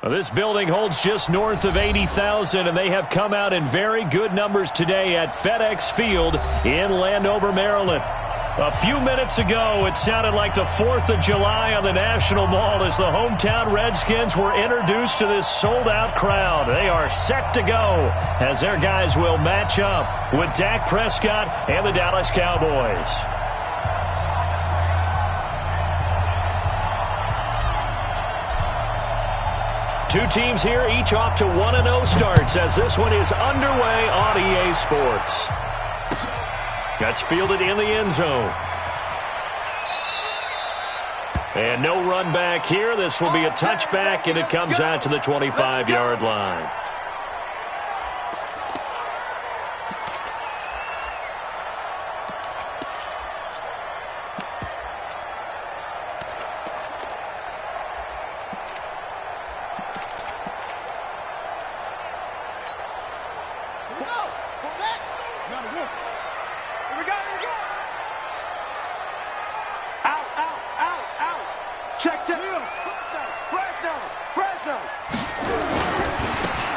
Well, this building holds just north of 80,000, and they have come out in very good numbers today at FedEx Field in Landover, Maryland. A few minutes ago, it sounded like the 4th of July on the National Mall as the hometown Redskins were introduced to this sold-out crowd. They are set to go as their guys will match up with Dak Prescott and the Dallas Cowboys. Two teams here, each off to 1-0 starts as this one is underway on EA Sports. That's fielded in the end zone. And no run back here. This will be a touchback, and it comes out to the 25-yard line.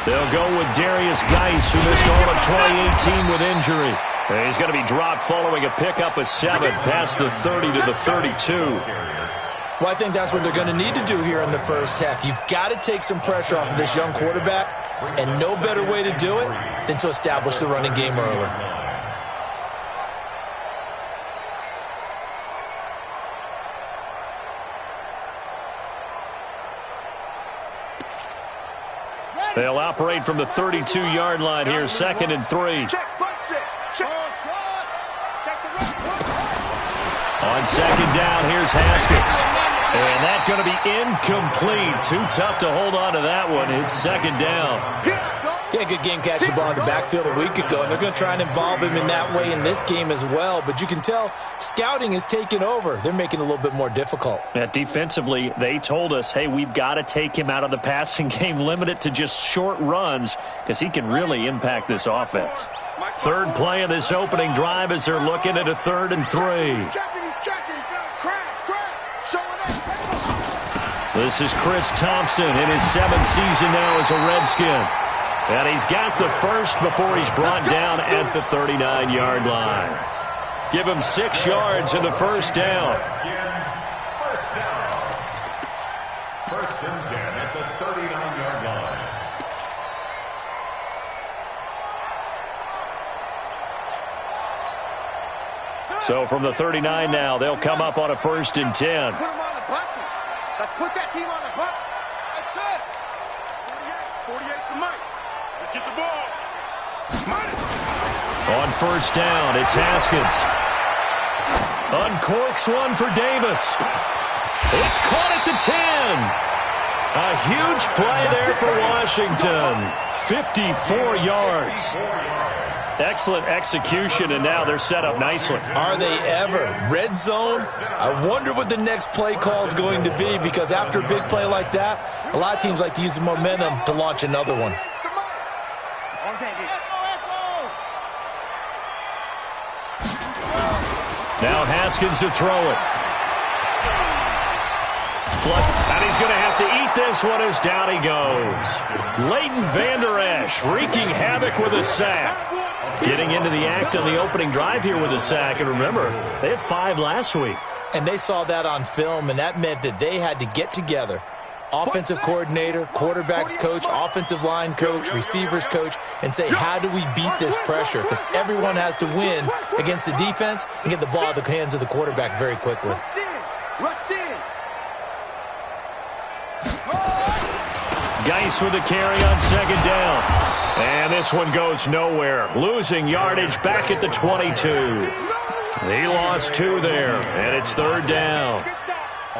They'll go with Darius Geis, who missed all of 2018 with injury. And he's going to be dropped following a pickup of 7 past the 30 to the 32. Well, I think that's what they're going to need to do here in the first half. You've got to take some pressure off of this young quarterback, and no better way to do it than to establish the running game early. They'll operate from the 32-yard line here, 2nd and 3. On 2nd down, here's Haskins. And that's going to be incomplete. Too tough to hold on to that one. It's 2nd down. Yeah, good game catching the ball in the backfield a week ago, and they're going to try and involve him in that way in this game as well. But you can tell scouting is taking over. They're making it a little bit more difficult. Defensively, they told us, hey, we've got to take him out of the passing game, limit it to just short runs, because he can really impact this offense. 3rd play of this opening drive as they're looking at a 3rd and 3. This is Chris Thompson in his 7th season now as a Redskin. And he's got the first before he's brought down at the 39-yard line. Give him 6 yards in the first down. First and 10 at the 39-yard line. So from the 39 now, they'll come up on a 1st and 10. Put them on the buses. Let's put that team on the bus. That's it. 48 for Mike. Let's get the ball. On 1st down, it's Haskins. Uncorks one for Davis. It's caught at the 10. A huge play there for Washington. 54 yards. Excellent execution, and now they're set up nicely. Are they ever? Red zone? I wonder what the next play call is going to be, because after a big play like that, a lot of teams like to use the momentum to launch another one. Now Haskins to throw it. Flush, and he's going to have to eat this one as down he goes. Leighton Vander Esch wreaking havoc with a sack. Getting into the act on the opening drive here with a sack. And remember, they had 5 last week. And they saw that on film, and that meant that they had to get together. Offensive coordinator, quarterback's coach, offensive line coach, receivers coach, and say, how do we beat this pressure? Because everyone has to win against the defense and get the ball out of the hands of the quarterback very quickly. Geis with the carry on 2nd down. And this one goes nowhere. Losing yardage back at the 22. He lost 2 there, and it's 3rd down.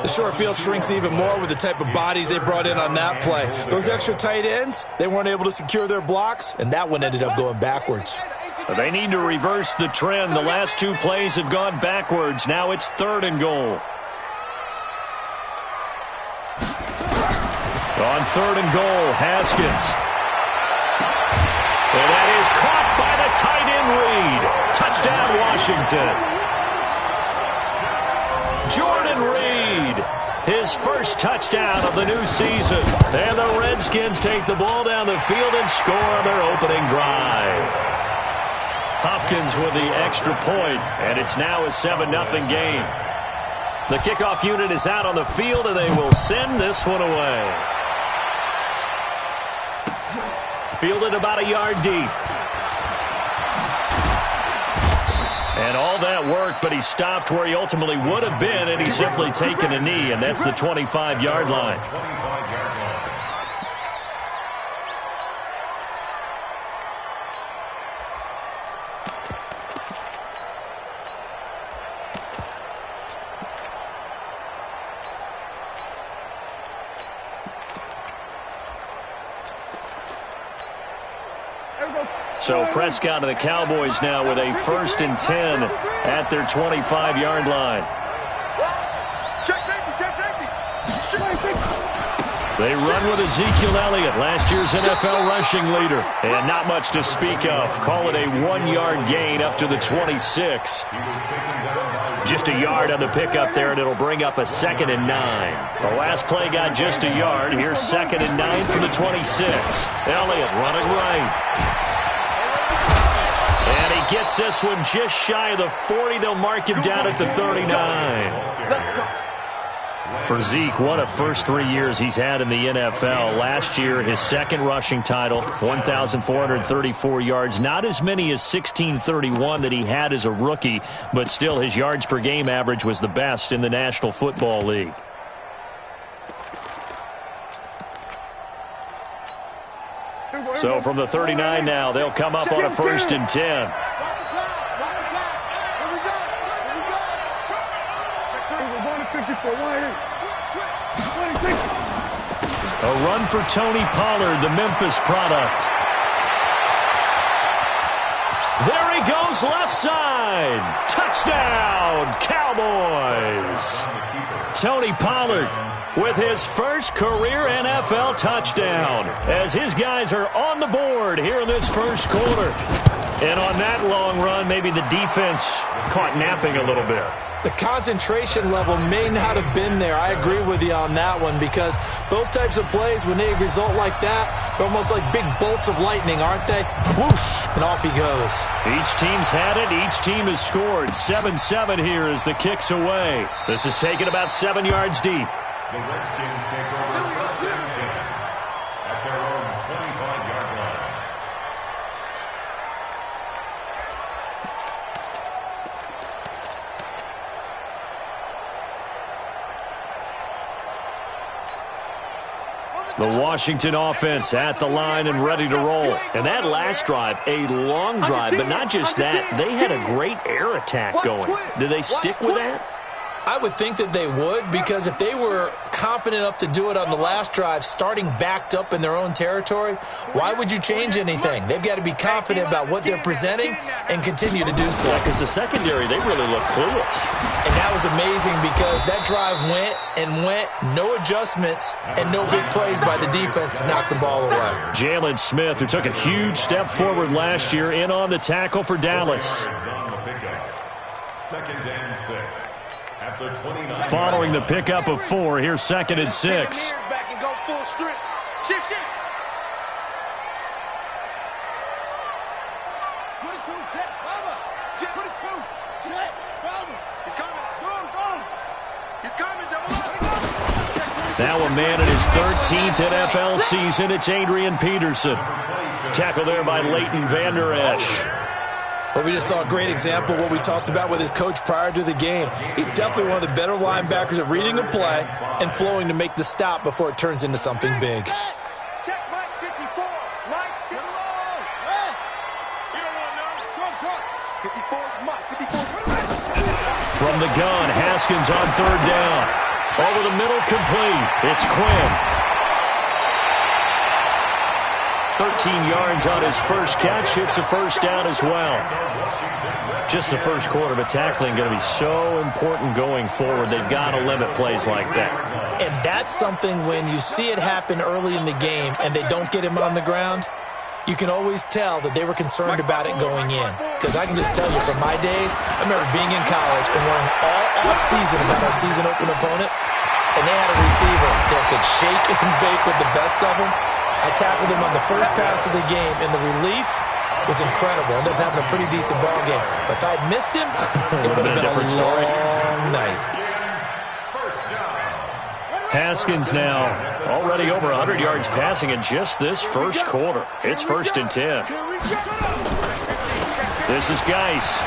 The short field shrinks even more with the type of bodies they brought in on that play. Those extra tight ends, they weren't able to secure their blocks, and that one ended up going backwards. They need to reverse the trend. The last 2 plays have gone backwards. Now it's 3rd and goal. On 3rd and goal, Haskins. And that is caught by the tight end Reed. Touchdown, Washington. Jordan Reed His first touchdown of the new season. And the Redskins take the ball down the field and score on their opening drive. Hopkins with the extra point, and it's now a 7-0 game. The kickoff unit is out on the field, and they will send this one away. Fielded about a yard deep. And all that work, but he stopped where he ultimately would have been, and he's simply taken a knee, and that's the 25-yard line. So Prescott and the Cowboys now with a 1st and 10 at their 25-yard line. Check safety. They run with Ezekiel Elliott, last year's NFL rushing leader. And not much to speak of. Call it a 1-yard gain up to the 26. Just a yard on the pickup there, and it'll bring up a 2nd and 9. The last play got just a yard. Here's 2nd and 9 from the 26. Elliott running right. And he gets this one just shy of the 40. They'll mark him down at the 39. For Zeke, one of the first 3 years he's had in the NFL. Last year, his 2nd rushing title, 1,434 yards. Not as many as 1,631 that he had as a rookie, but still his yards per game average was the best in the National Football League. So from the 39 now, they'll come up on a 1st and 10. A run for Tony Pollard, the Memphis product. There he goes, left side. Touchdown, Cowboys. Tony Pollard with his first career NFL touchdown, as his guys are on the board here in this first quarter. And on that long run, maybe the defense caught napping a little bit. The concentration level may not have been there. I agree with you on that one, because those types of plays, when they result like that, they're almost like big bolts of lightning, aren't they? Whoosh, and off he goes. Each team's had it. Each team has scored. 7-7 here as the kick's away. This is taken about 7 yards deep. The Redskins take over 1st and 10 at their own 25-yard line. The Washington offense at the line and ready to roll. And that last drive, a long drive, but not just that. They had a great air attack going. Did they stick with that? I would think that they would, because if they were confident enough to do it on the last drive, starting backed up in their own territory, why would you change anything? They've got to be confident about what they're presenting and continue to do so. Yeah, because the secondary, they really look clueless. And that was amazing, because that drive went and went, no adjustments, and no big plays by the defense to knock the ball away. Jalen Smith, who took a huge step forward last year, in on the tackle for Dallas. 2nd and 6. Following the pickup of 4, here's 2nd and 6. Now a man in his 13th NFL season, it's Adrian Peterson. Tackle there by Leighton Vander Esch. Well, we just saw a great example of what we talked about with his coach prior to the game. He's definitely one of the better linebackers at reading a play and flowing to make the stop before it turns into something big. From the gun, Haskins on 3rd down. Over the middle, complete. It's Quinn. 13 yards on his first catch. It's a 1st down as well. Just the first quarter, but tackling going to be so important going forward. They've got to limit plays like that. And that's something, when you see it happen early in the game and they don't get him on the ground, you can always tell that they were concerned about it going in. Because I can just tell you, from my days, I remember being in college and worrying all off-season about our season open opponent. and they had a receiver that could shake and bake with the best of them. I tackled him on the first pass of the game, and the relief was incredible. Ended up having a pretty decent ball game. But if I'd missed him, it would have been a different story. Long night. Haskins now already over 100 yards passing in just this first quarter. It's 1st and 10. This is Geis.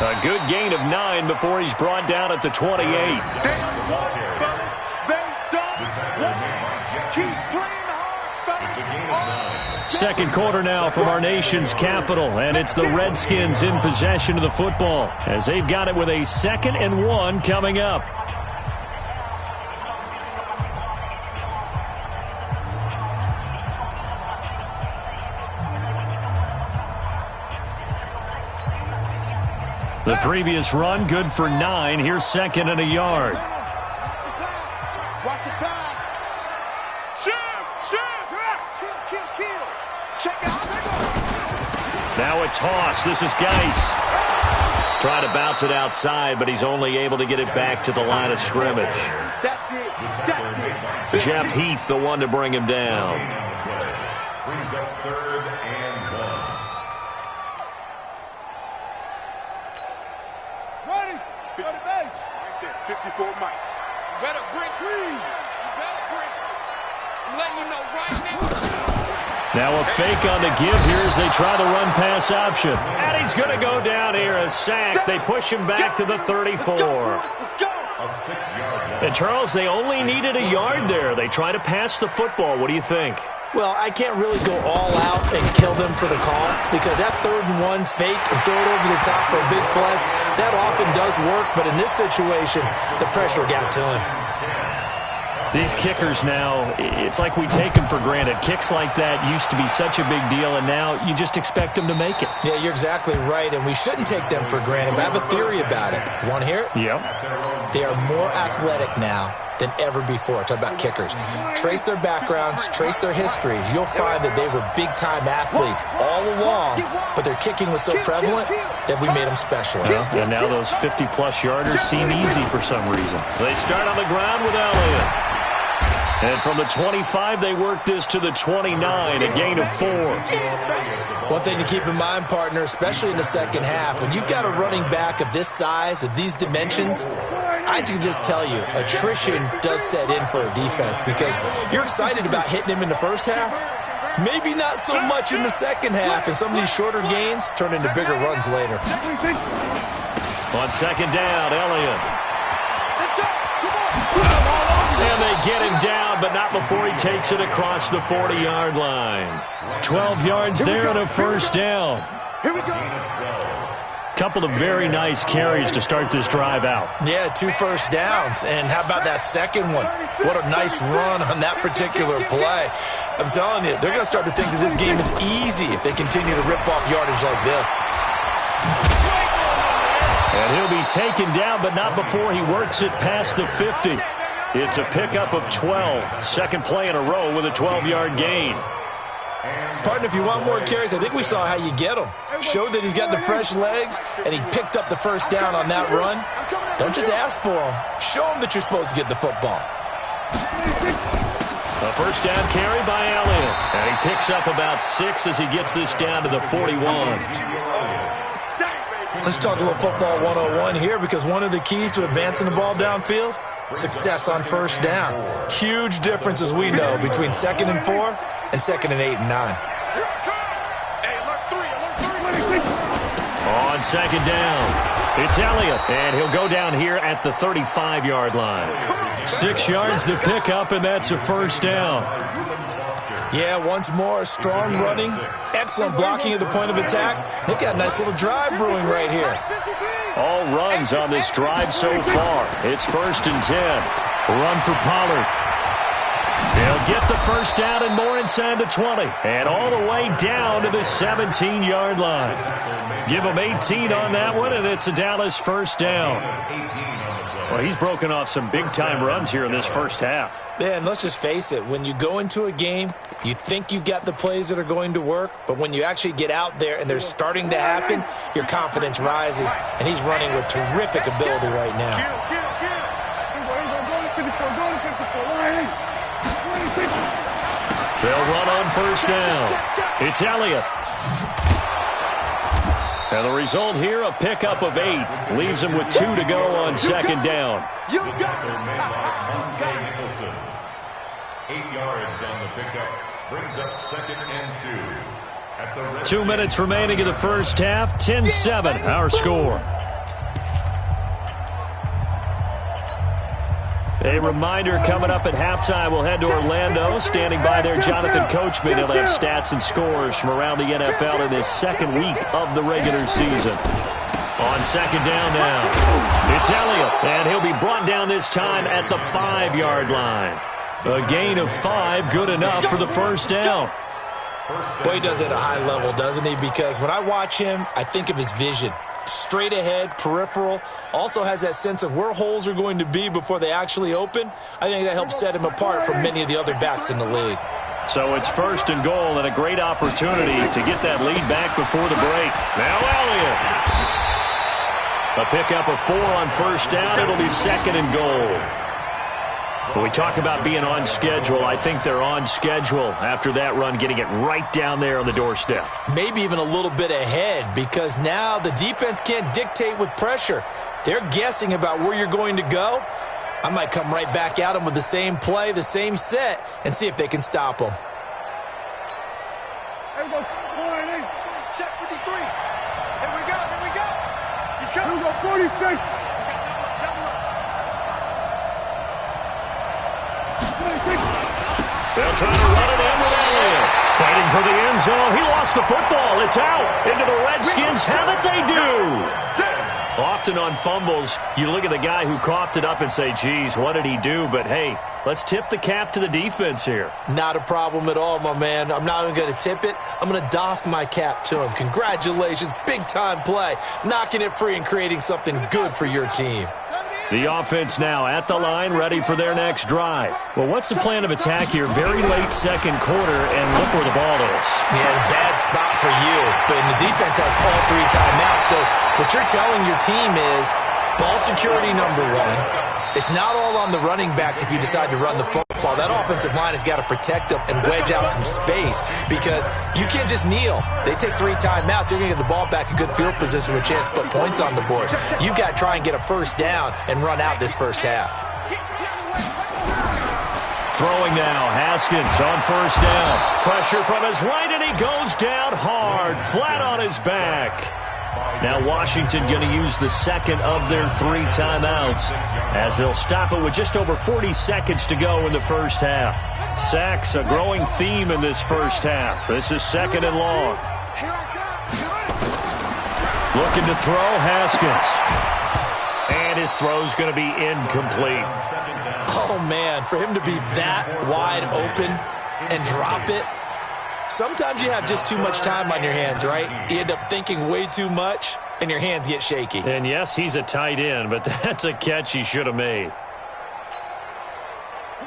A good gain of 9 before he's brought down at the 28. Second quarter now from our nation's capital, and it's the Redskins in possession of the football as they've got it with a 2nd and 1 coming up. The previous run good for 9. Here's 2nd and a yard. Watch the pass. Kill. Check out. Now a toss. This is Geis. Trying to bounce it outside, but he's only able to get it back to the line of scrimmage. That's it. Jeff Heath, the one to bring him down. Brings up 3rd and 1. Ready. Go to base. Right there. 54 Mike. Better break. You better break. I'm letting you know right now. Now a fake on the give here as they try the run-pass option. And he's going to go down here, a sack. They push him back to the 34. Let's go. A 6-yard line. And, Charles, they only needed a yard there. They try to pass the football. What do you think? Well, I can't really go all out and kill them for the call because that 3rd and 1 fake and throw it over the top for a big play, that often does work. But in this situation, the pressure got to him. These kickers now, it's like we take them for granted. Kicks like that used to be such a big deal, and now you just expect them to make it. Yeah, you're exactly right, and we shouldn't take them for granted. But I have a theory about it. You want to hear it? Yep. They are more athletic now than ever before. Talk about kickers. Trace their backgrounds, trace their histories. You'll find that they were big-time athletes all along, but their kicking was so prevalent that we made them specialists. And now those 50-plus yarders seem easy for some reason. They start on the ground with Elliott. And from the 25, they work this to the 29, a gain of 4. One thing to keep in mind, partner, especially in the second half, when you've got a running back of this size, of these dimensions, I can just tell you, attrition does set in for a defense because you're excited about hitting him in the first half. Maybe not so much in the second half, and some of these shorter gains turn into bigger runs later. On 2nd down, Elliott. And they get him down, but not before he takes it across the 40-yard line. 12 yards there and a 1st down. Here we go. Couple of very nice carries to start this drive out. Yeah, 2 first downs. And how about that second one? What a nice run on that particular play. I'm telling you, they're going to start to think that this game is easy if they continue to rip off yardage like this. And he'll be taken down, but not before he works it past the 50. It's a pickup of 12. Second play in a row with a 12-yard gain. Partner, if you want more carries, I think we saw how you get them. Showed that he's got the fresh legs, and he picked up the first down on that run. Don't just ask for them. Show them that you're supposed to get the football. A first down carry by Elliott. And he picks up about 6 as he gets this down to the 41. Let's talk a little football 101 here because one of the keys to advancing the ball downfield, success on first down. Huge difference, as we know, between 2nd and 4 and 2nd and 8 and 9. On 2nd down, it's Elliott, and he'll go down here at the 35-yard line. 6 yards to pick up, and that's a first down. Yeah, once more, strong running, excellent blocking at the point of attack. They've got a nice little drive brewing right here. All runs on this drive so far. It's 1st and 10. Run for Pollard. They'll get the first down and more inside the 20. And all the way down to the 17-yard line. Give them 18 on that one, and it's a Dallas first down. Well, he's broken off some big-time runs here in this first half. Yeah, and let's just face it. When you go into a game, you think you've got the plays that are going to work, but when you actually get out there and they're starting to happen, your confidence rises, and he's running with terrific ability right now. They'll run on first down. It's Elliott. And the result here, a pickup of 8. Leaves him with 2 to go on second down. You got it. 8 yards on the pickup. Brings up 2nd and 2. 2 minutes remaining in the first half. 10-7, our score. A reminder coming up at halftime, we'll head to Orlando. Standing by there, Jonathan Coachman. He'll have stats and scores from around the NFL in his second week of the regular season. On second down now, it's Elliott, and he'll be brought down this time at the 5-yard line. A gain of 5, good enough for the first down. Boy, he does it at a high level, doesn't he? Because when I watch him, I think of his vision. Straight ahead, peripheral, also has that sense of where holes are going to be before they actually open. I think that helps set him apart from many of the other backs in the league. So it's 1st and goal and a great opportunity to get that lead back before the break. Now Elliott. A pickup of 4 on first down. It'll be 2nd and goal. When we talk about being on schedule, I think they're on schedule after that run, getting it right down there on the doorstep. Maybe even a little bit ahead, because now the defense can't dictate with pressure. They're guessing about where you're going to go. I might come right back at them with the same play, the same set, and see if they can stop them. Here we go. Check 53. Here we go. He's coming. Here we go. 46. They'll try to run it in with Elliott. Fighting for the end zone. He lost the football. It's out. Into the Redskins. Have it they do. Often on fumbles, you look at the guy who coughed it up and say, geez, what did he do? But, hey, let's tip the cap to the defense here. Not a problem at all, my man. I'm not even going to tip it. I'm going to doff my cap to him. Congratulations. Big-time play. Knocking it free and creating something good for your team. The offense now at the line, ready for their next drive. Well, what's the plan of attack here? Very late second quarter, and look where the ball is. Yeah, bad spot for you. But the defense has all 3 timeouts. So what you're telling your team is ball security number 1. It's not all on the running backs if you decide to run the football. That offensive line has got to protect them and wedge out some space, because you can't just kneel. They take 3 timeouts. You're going to get the ball back in good field position with a chance to put points on the board. You've got to try and get a first down and run out this first half. Throwing now, Haskins on first down. Pressure from his right, and he goes down hard, flat on his back. Now Washington going to use the second of their 3 timeouts as they'll stop it with just over 40 seconds to go in the first half. Sacks, a growing theme in this first half. This is 2nd and long. Looking to throw, Haskins. And his throw's going to be incomplete. Oh, man, for him to be that wide open and drop it. Sometimes you have just too much time on your hands, right? You end up thinking way too much, and your hands get shaky. And yes, he's a tight end, but that's a catch he should have made.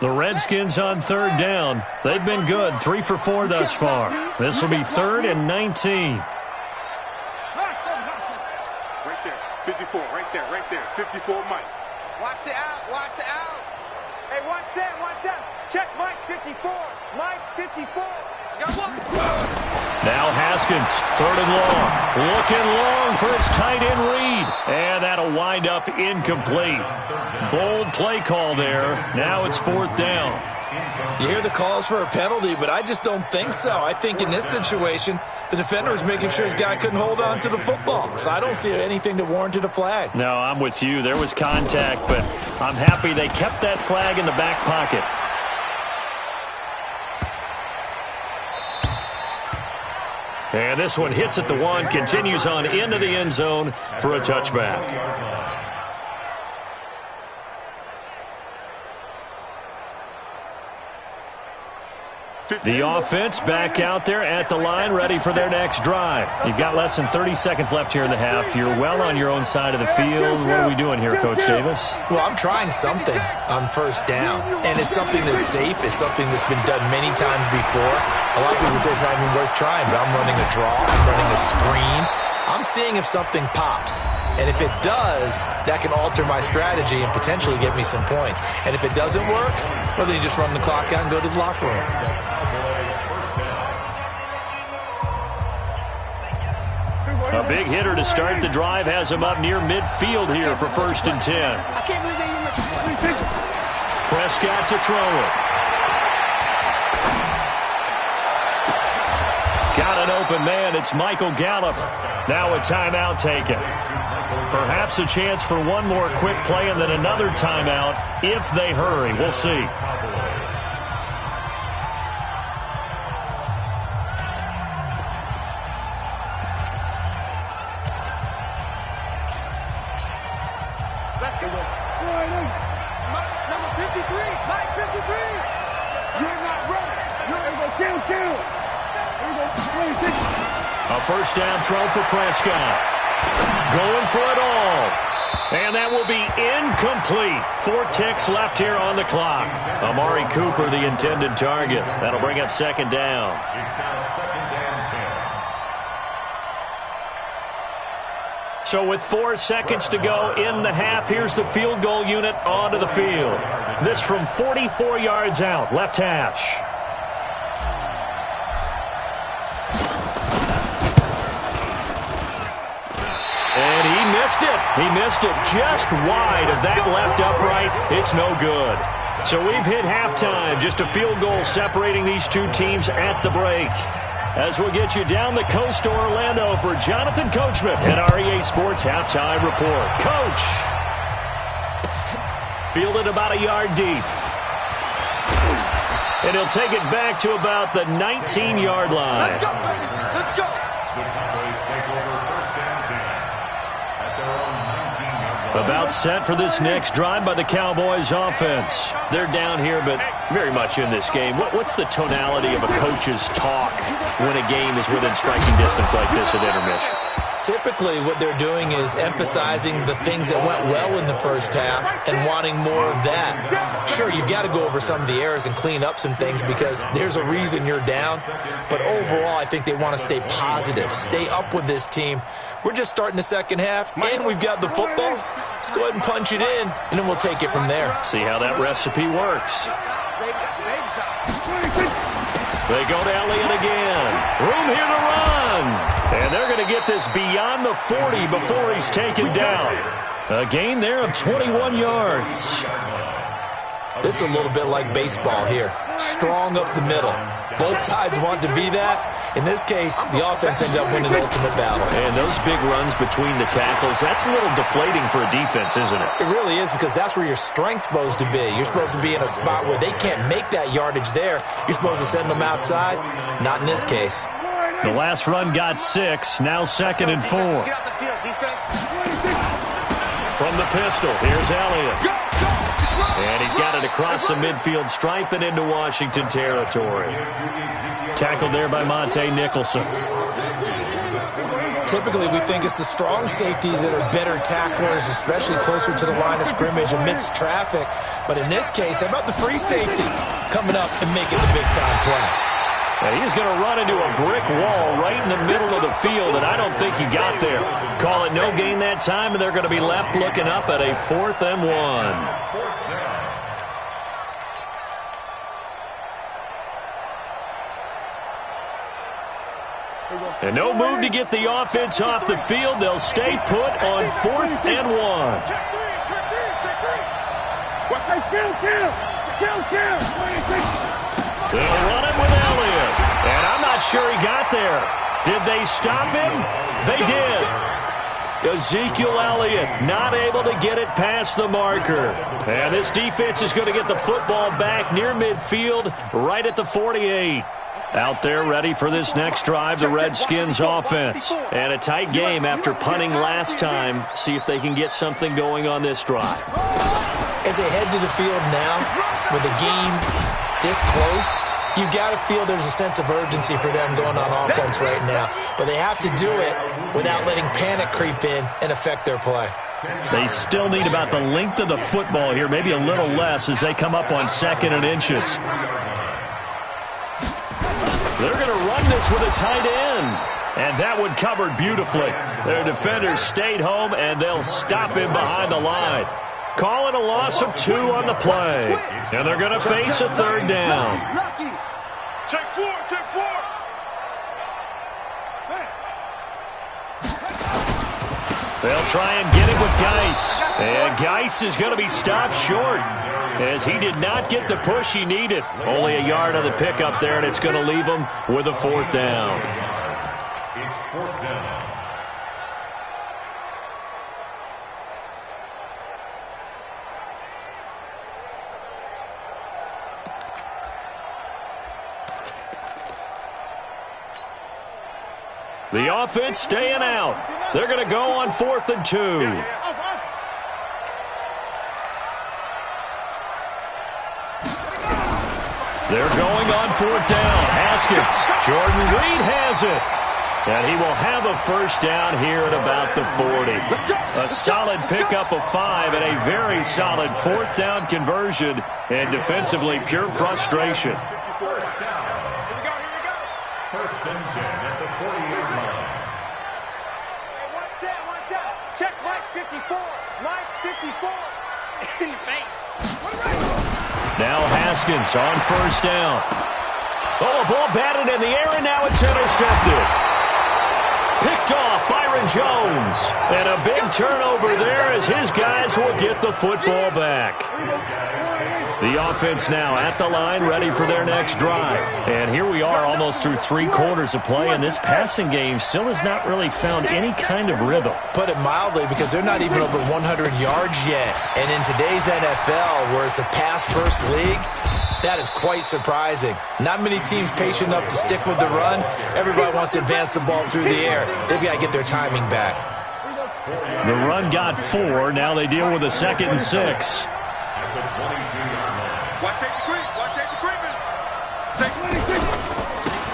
The Redskins on 3rd down. They've been good, 3 for 4 thus far. This will be 3rd and 19. Right there. 54. Right there. 54, Mike. Watch the out. Hey, 1 set. Check Mike 54. Mike 54. Now Haskins, 3rd and long. Looking long for his tight end Reed. And that'll wind up incomplete. Bold play call there. Now it's 4th down. You hear the calls for a penalty, but I just don't think so. I think in this situation, the defender was making sure his guy couldn't hold on to the football. So I don't see anything that warranted a flag. No, I'm with you. There was contact, but I'm happy they kept that flag in the back pocket. And this one hits at the 1, continues on into the end zone for a touchback. The offense back out there at the line, ready for their next drive. You've got less than 30 seconds left here in the half. You're well on your own side of the field. What are we doing here, Coach Davis? Well, I'm trying something on first down, and it's something that's safe. It's something that's been done many times before. A lot of people say it's not even worth trying, but I'm running a draw. I'm running a screen. I'm seeing if something pops. And if it does, that can alter my strategy and potentially get me some points. And if it doesn't work, well, then you just run the clock out and go to the locker room. A big hitter to start the drive has him up near midfield here for 1st and 10. I can't believe they even let you. Prescott to throw it. Got an open man. It's Michael Gallup. Now a timeout taken. Perhaps a chance for one more quick play and then another timeout if they hurry. We'll see. Let's go. Number 53. Mike 53. You're not running. You're going to kill. A first down throw for Prescott. Going for it all. And that will be incomplete. 4 ticks left here on the clock. Amari Cooper, the intended target. That'll bring up 2nd down. It's now 2nd and 10. So with 4 seconds to go in the half, here's the field goal unit onto the field. This from 44 yards out, left hash. And he missed it. He missed it just wide of that left upright. It's no good. So we've hit halftime. Just a field goal separating these two teams at the break. As we'll get you down the coast to Orlando for Jonathan Coachman at our EA Sports Halftime Report. Coach. Fielded about a yard deep. And he'll take it back to about the 19-yard line. Let's go, baby. Let's go. The Cowboys take over 1st and 10 at their own 19-yard line. About set for this next drive by the Cowboys offense. They're down here, but very much in this game. What's the tonality of a coach's talk when a game is within striking distance like this at intermission? Typically, what they're doing is emphasizing the things that went well in the first half and wanting more of that. Sure, you've got to go over some of the errors and clean up some things because there's a reason you're down. But overall, I think they want to stay positive, stay up with this team. We're just starting the second half, and we've got the football. Let's go ahead and punch it in, and then we'll take it from there. See how that recipe works. They go to Elliott again. Room here to run. And they're going to get this beyond the 40 before he's taken down. A gain there of 21 yards. This is a little bit like baseball here. Strong up the middle. Both sides want to be that. In this case, the offense ended up winning the ultimate battle. And those big runs between the tackles, that's a little deflating for a defense, isn't it? It really is because that's where your strength's supposed to be. You're supposed to be in a spot where they can't make that yardage there. You're supposed to send them outside. Not in this case. The last run got 6. Now 2nd and 4. Get out the field, defense. From the pistol, here's Elliott. And he's got it across the midfield stripe and into Washington territory. Tackled there by Monte Nicholson. Typically, we think it's the strong safeties that are better tacklers, especially closer to the line of scrimmage amidst traffic. But in this case, how about the free safety coming up and making the big-time play? Now he's going to run into a brick wall right in the middle of the field, and I don't think he got there. Call it no gain that time, and they're going to be left looking up at a 4th and 1. And no move to get the offense off the field. They'll stay put on 4th and 1. Check 3, check 3, check 3. Watch out, kill. They'll run it with Elliott. And I'm not sure he got there. Did they stop him? They did. Ezekiel Elliott not able to get it past the marker. And this defense is going to get the football back near midfield, right at the 48. Out there ready for this next drive, the Redskins offense. And a tight game after punting last time. See if they can get something going on this drive. As they head to the field now, with the game this close, you've got to feel there's a sense of urgency for them going on offense right now. But they have to do it without letting panic creep in and affect their play. They still need about the length of the football here, maybe a little less as they come up on 2nd and inches. They're going to run this with a tight end. And that one covered beautifully. Their defenders stayed home, and they'll stop him behind the line. Call it a loss of 2 on the play. And they're going to face a 3rd down. Check 4, check 4. They'll try and get it with Geis. And Geis is going to be stopped short as he did not get the push he needed. Only a yard on the pickup there, and it's going to leave him with a 4th down. It's 4th down. The offense staying out. They're going to go on 4th and 2. They're going on 4th down. Haskins. Jordan Reed has it. And he will have a 1st down here at about the 40. A solid pickup of 5 and a very solid 4th down conversion. And defensively, pure frustration. First down. First and 10 at the 48 line. Hey, one set. Check Mike 54. Mike 54. In face. Now Haskins on 1st down. Oh, a ball batted in the air, and now it's intercepted. Picked off Byron Jones. And a big turnover there as his guys will get the football back. The offense now at the line, ready for their next drive. And here we are almost through 3 quarters of play, and this passing game still has not really found any kind of rhythm. Put it mildly, because they're not even over 100 yards yet. And in today's NFL, where it's a pass-first league, that is quite surprising. Not many teams patient enough to stick with the run. Everybody wants to advance the ball through the air. They've got to get their timing back. The run got 4. Now they deal with a 2nd and 6. At the 22-yard line. Watch safety creep. Watch safety creeping. Safety.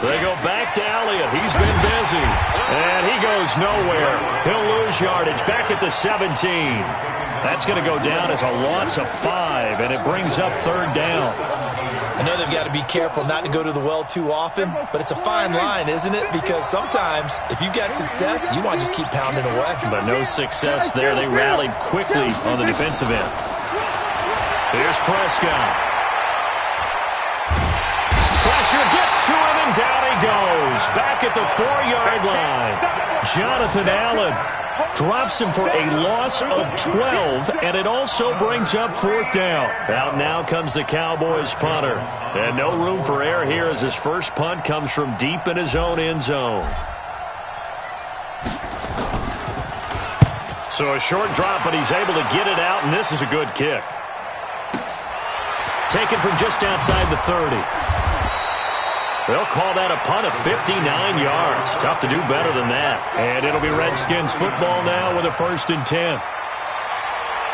They go back to Elliott. He's been busy. And he goes nowhere. He'll lose yardage back at the 17. That's going to go down as a loss of 5, and it brings up 3rd down. I know they've got to be careful not to go to the well too often, but it's a fine line, isn't it? Because sometimes, if you got success, you want to just keep pounding away. But no success there. They rallied quickly on the defensive end. Here's Prescott. Pressure gets to him, and down he goes. Back at the 4-yard line. Jonathan Allen drops him for a loss of 12, and it also brings up 4th down. Out now comes the Cowboys punter. And no room for error here as his first punt comes from deep in his own end zone. So a short drop, but he's able to get it out, and this is a good kick. Taken from just outside the 30. They'll call that a punt of 59 yards. Tough to do better than that. And it'll be Redskins football now with a 1st and 10.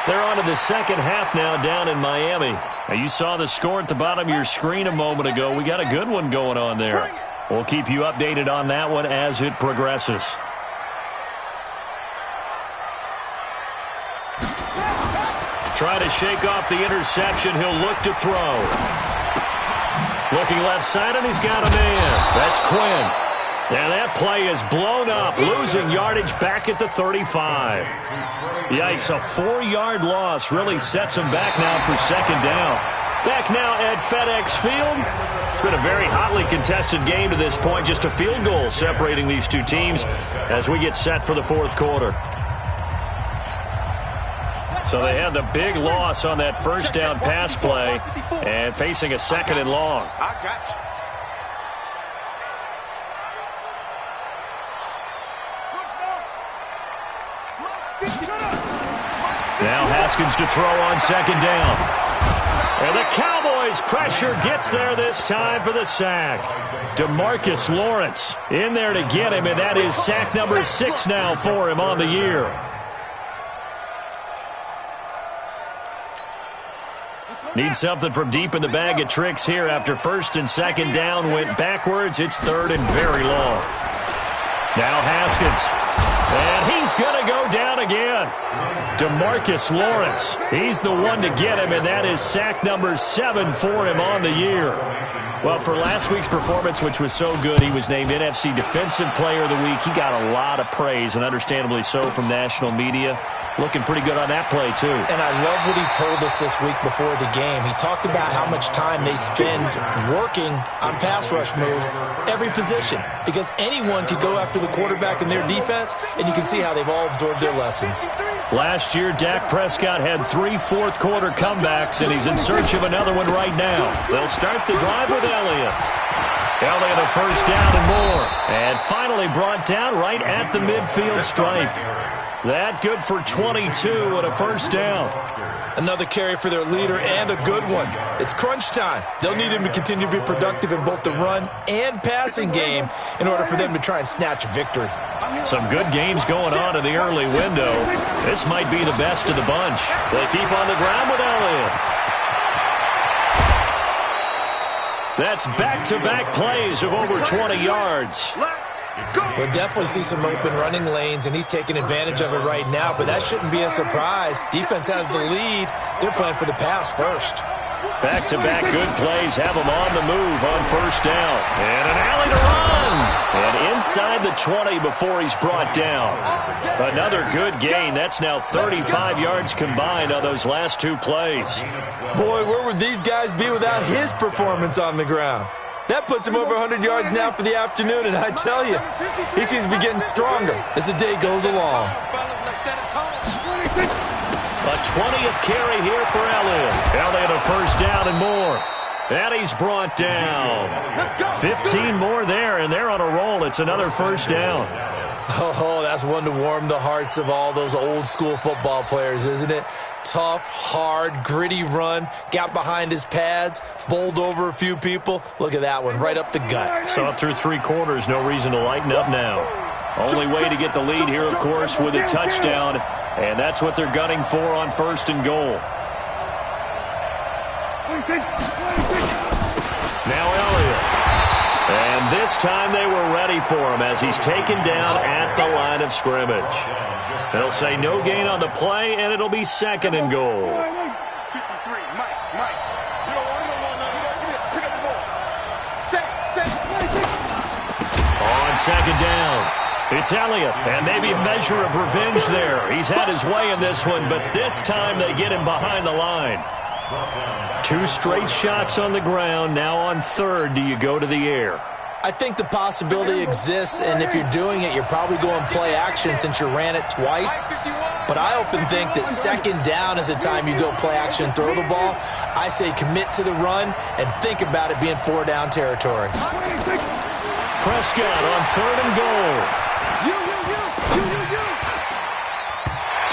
They're on to the second half now down in Miami. Now, you saw the score at the bottom of your screen a moment ago. We got a good one going on there. We'll keep you updated on that one as it progresses. Try to shake off the interception. He'll look to throw. Looking left side, and he's got a man. That's Quinn. And that play is blown up, losing yardage back at the 35. Yikes, a 4-yard loss really sets him back now for 2nd down. Back now at FedEx Field. It's been a very hotly contested game to this point. Just a field goal separating these two teams as we get set for the 4th quarter. So they had the big loss on that 1st down pass play and facing a 2nd and long. I got you. Now Haskins to throw on 2nd down. And the Cowboys pressure gets there this time for the sack. DeMarcus Lawrence in there to get him, and that is sack number 6 now for him on the year. Need something from deep in the bag of tricks here after 1st and 2nd down went backwards. It's 3rd and very long. Now Haskins. And he's going to go down again. DeMarcus Lawrence. He's the one to get him, and that is sack number 7 for him on the year. Well, for last week's performance, which was so good, he was named NFC Defensive Player of the Week. He got a lot of praise, and understandably so, from national media. Looking pretty good on that play, too. And I love what he told us this week before the game. He talked about how much time they spend working on pass rush moves, every position, because anyone could go after the quarterback in their defense, and you can see how they've all absorbed their lessons. Last year, Dak Prescott had 3 fourth-quarter comebacks, and he's in search of another one right now. They'll start the drive with Elliott. Elliott a first down and more. And finally brought down right at the midfield stripe. That good for 22 and a first down. Another carry for their leader and a good one. It's crunch time. They'll need him to continue to be productive in both the run and passing game in order for them to try and snatch a victory. Some good games going on in the early window. This might be the best of the bunch. They keep on the ground with Elliott. That's back-to-back plays of over 20 yards. We'll definitely see some open running lanes, and he's taking advantage of it right now, but that shouldn't be a surprise. Defense has the lead. They're playing for the pass first. Back-to-back good plays have them on the move on first down. And an alley to run. And inside the 20 before he's brought down. Another good gain. That's now 35 yards combined on those last 2 plays. Boy, where would these guys be without his performance on the ground? That puts him over 100 yards now for the afternoon, and I tell you, he seems to be getting stronger as the day goes along. A 20th carry here for Elliott. Elliott a first down and more. And he's brought down. 15 more there, and they're on a roll. It's another first down. Oh, that's one to warm the hearts of all those old-school football players, isn't it? Tough, hard, gritty run, got behind his pads, bowled over a few people. Look at that one, right up the gut. Saw it through 3 quarters, no reason to lighten up now. Only way to get the lead here, of course, with a touchdown, and that's what they're gunning for on first and goal. Now Elliott. And this time they were ready for him as he's taken down at the line of scrimmage. They'll say no gain on the play, and it'll be second and goal. 53, Mike. You don't want him alone now. Pick up the ball. Set. On second down, it's Elliott, and maybe a measure of revenge there. He's had his way in this one, but this time they get him behind the line. 2 straight shots on the ground. Now on third, do you go to the air? I think the possibility exists, and if you're doing it, you're probably going play action since you ran it twice. But I often think that second down is a time you go play action and throw the ball. I say commit to the run and think about it being 4-down territory. Prescott on third and goal.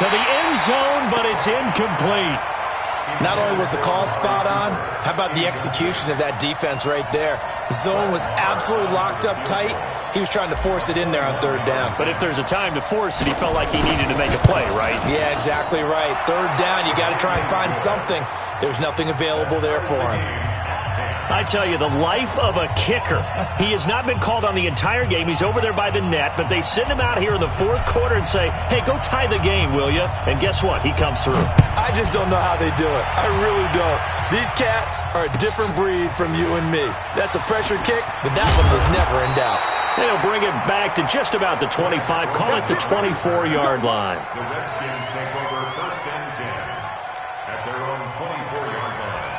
To the end zone, but it's incomplete. Not only was the call spot on, how about the execution of that defense right there? The zone was absolutely locked up tight. He was trying to force it in there on third down. But if there's a time to force it, he felt like he needed to make a play, right? Yeah, exactly right. Third down, you got to try and find something. There's nothing available there for him. I tell you, the life of a kicker. He has not been called on the entire game. He's over there by the net, but they send him out here in the 4th quarter and say, hey, go tie the game, will you? And guess what? He comes through. I just don't know how they do it. I really don't. These cats are a different breed from you and me. That's a pressure kick, but that one was never in doubt. They'll bring it back to just about the 25, call it the 24-yard line. The Redskins take over first and 10 at their own 24-yard line.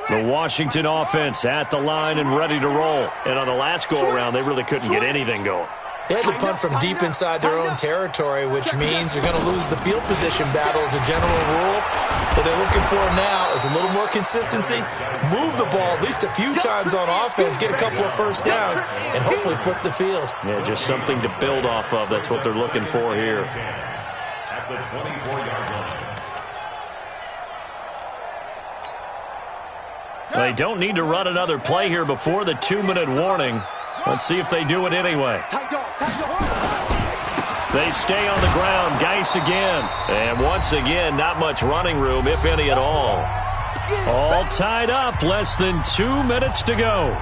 The Washington offense at the line and ready to roll. And on the last go-around, they really couldn't get anything going. They had to punt from deep inside their own territory, which means they're going to lose the field position battle as a general rule. What they're looking for now is a little more consistency, move the ball at least a few times on offense, get a couple of first downs, and hopefully flip the field. Yeah, just something to build off of. That's what they're looking for here. At the 24-yard line. They don't need to run another play here before the 2-minute warning. Let's see if they do it anyway. They stay on the ground. Geis again. And once again, not much running room, if any at all. All tied up. Less than 2 minutes to go.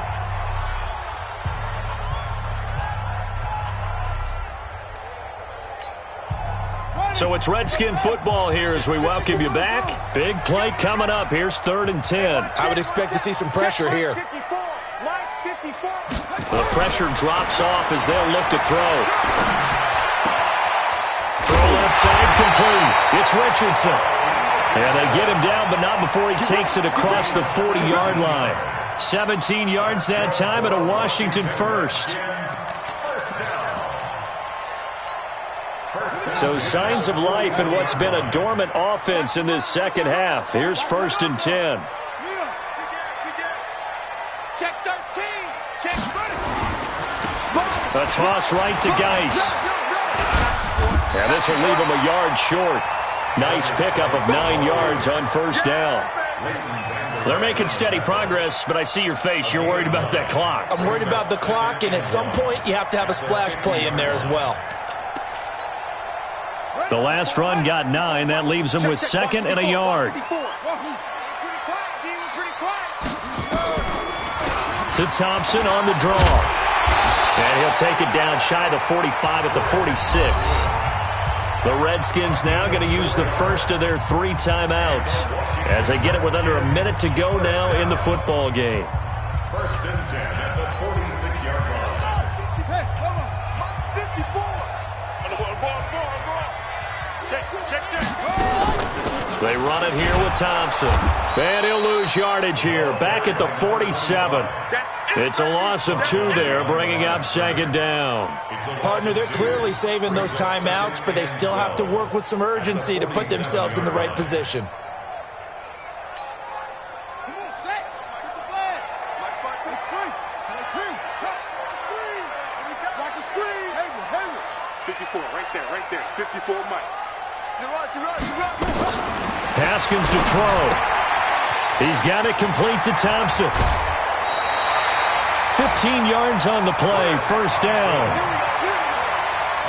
So it's Redskin football here as we welcome you back. Big play coming up. Here's 3rd and 10. I would expect to see some pressure here. 54, Mike 54. The pressure drops off as they'll look to throw. Throw left side complete. It's Richardson. And they get him down, but not before he takes it across the 40-yard line. 17 yards that time and a Washington first. So signs of life in what's been a dormant offense in this second half. Here's 1st and 10. Check 13. Check 30. A toss right to Geis. And this will leave him a yard short. Nice pickup of 9 yards on 1st down. They're making steady progress, but I see your face. You're worried about that clock. I'm worried about the clock, and at some point you have to have a splash play in there as well. The last run got 9. That leaves him with 2nd and a yard. To Thompson on the draw. And he'll take it down shy of the 45 at the 46. The Redskins now going to use the first of their 3 timeouts as they get it with under a minute to go now in the football game. 1st and 10 at the 46-yard line. Hey, hold on. 54. They run it here with Thompson. And he'll lose yardage here. Back at the 47. It's a loss of 2 there, bringing up 2nd down. Partner, they're clearly saving those timeouts, but they still have to work with some urgency to put themselves in the right position. Come on, set. Get the flag. Like 5 feet screen. Watch the screen. Hayward. 54, right there. 54, Mike. You're right. Haskins to throw. He's got it complete to Thompson. 15 yards on the play, 1st down.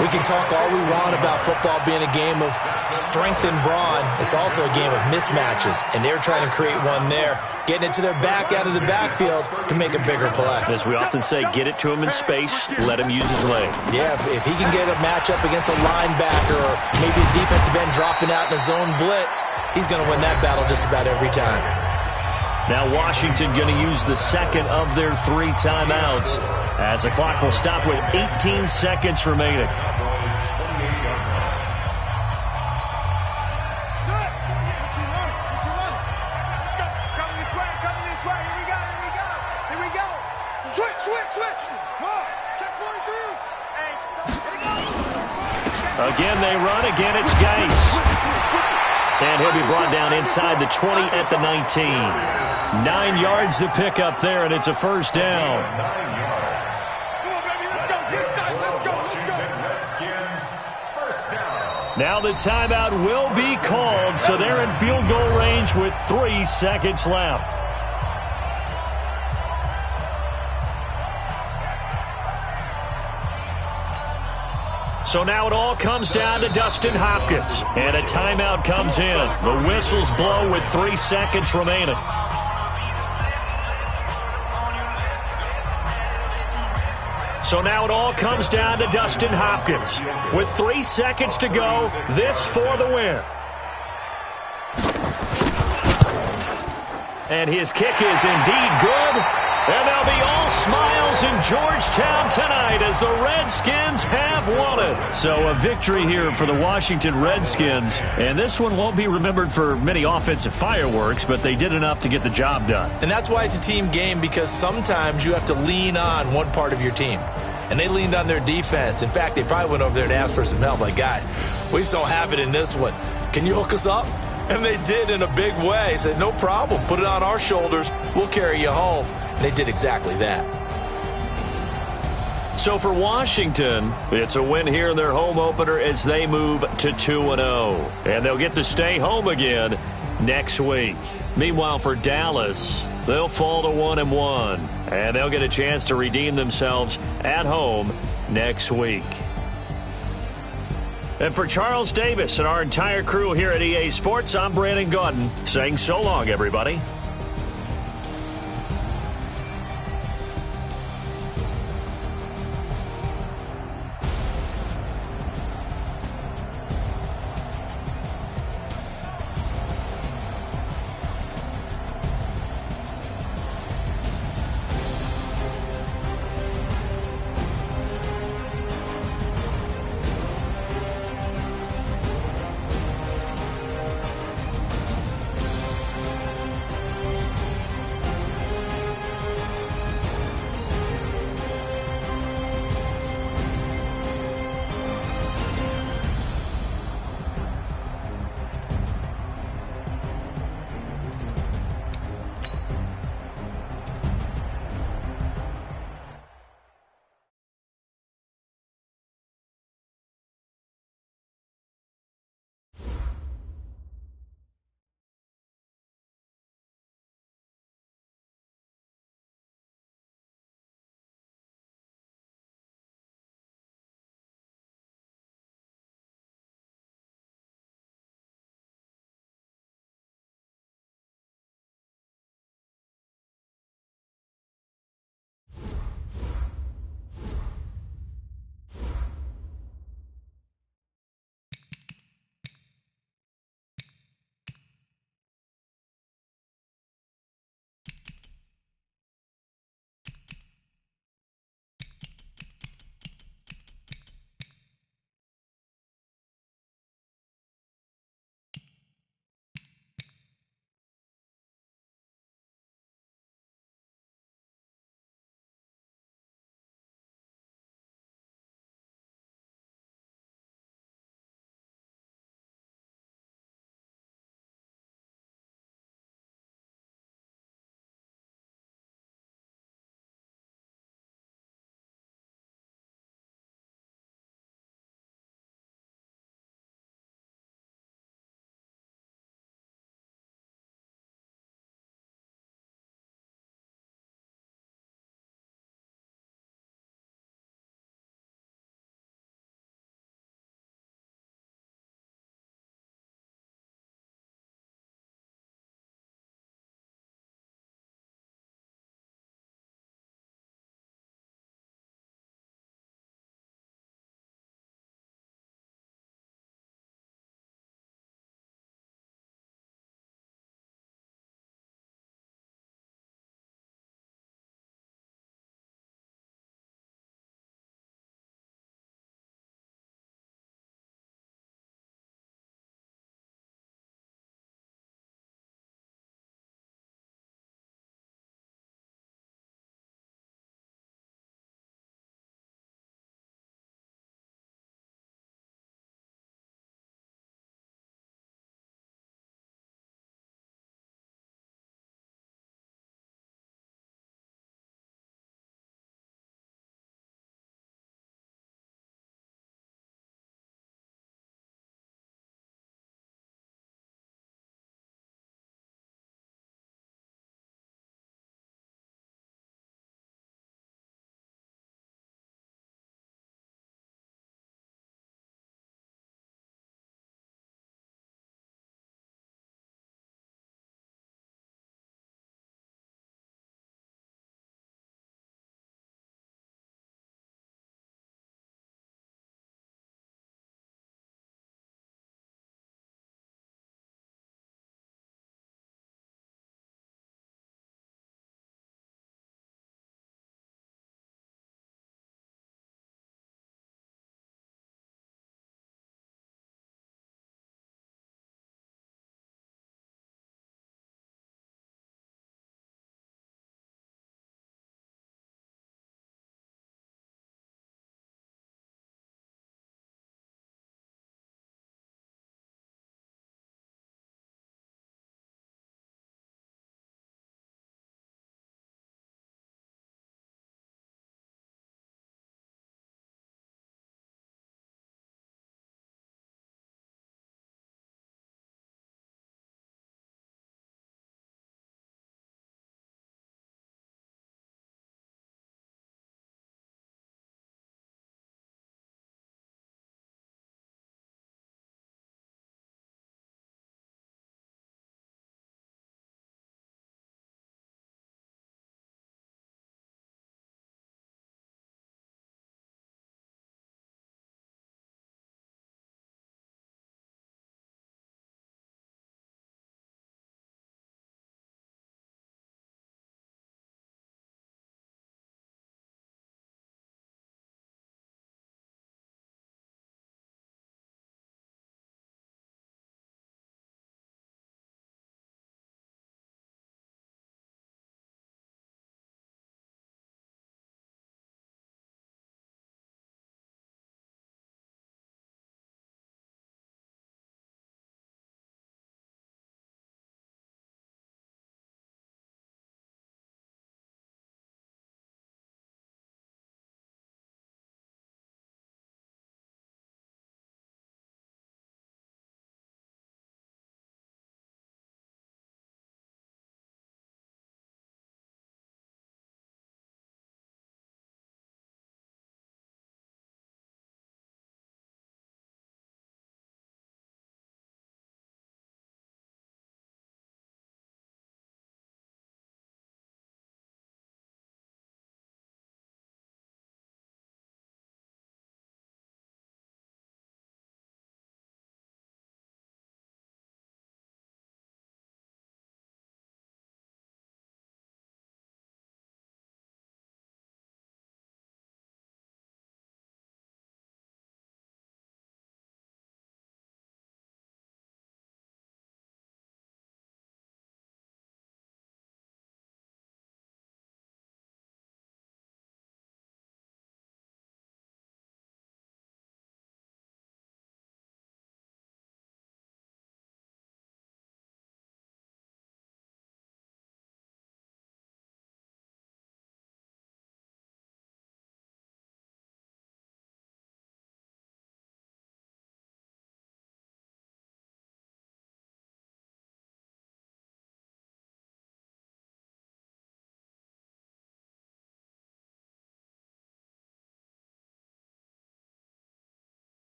We can talk all we want about football being a game of strength and brawn. It's also a game of mismatches, and they're trying to create one there, getting it to their back out of the backfield to make a bigger play. As we often say, get it to him in space, let him use his leg. Yeah, if he can get a matchup against a linebacker or maybe a defensive end dropping out in a zone blitz, he's going to win that battle just about every time. Now Washington going to use the 2nd of their 3 timeouts as the clock will stop with 18 seconds remaining. Switch. Come on. Check 43. Again they run. Again it's Geis. And he'll be brought down inside the 20 at the 19. 9 yards to pick up there, and it's a 1st down. 9 yards. Washington Redskins, 1st down. Now the timeout will be called, so they're in field goal range with 3 seconds left. So now it all comes down to Dustin Hopkins. And a timeout comes in. The whistles blow with 3 seconds remaining. So now it all comes down to Dustin Hopkins. With 3 seconds to go, this for the win. And his kick is indeed good. And they'll be all smiles in Georgetown tonight as the Redskins have won it. So a victory here for the Washington Redskins. And this one won't be remembered for many offensive fireworks, but they did enough to get the job done. And that's why it's a team game, because sometimes you have to lean on one part of your team. And they leaned on their defense. In fact, they probably went over there and asked for some help. Like, guys, we just don't have it in this one. Can you hook us up? And they did in a big way. Said, no problem. Put it on our shoulders. We'll carry you home. And they did exactly that. So for Washington, it's a win here in their home opener as they move to 2-0. And they'll get to stay home again next week. Meanwhile, for Dallas, they'll fall to 1-1. And they'll get a chance to redeem themselves at home next week. And for Charles Davis and our entire crew here at EA Sports, I'm Brandon Gaudin saying so long, everybody.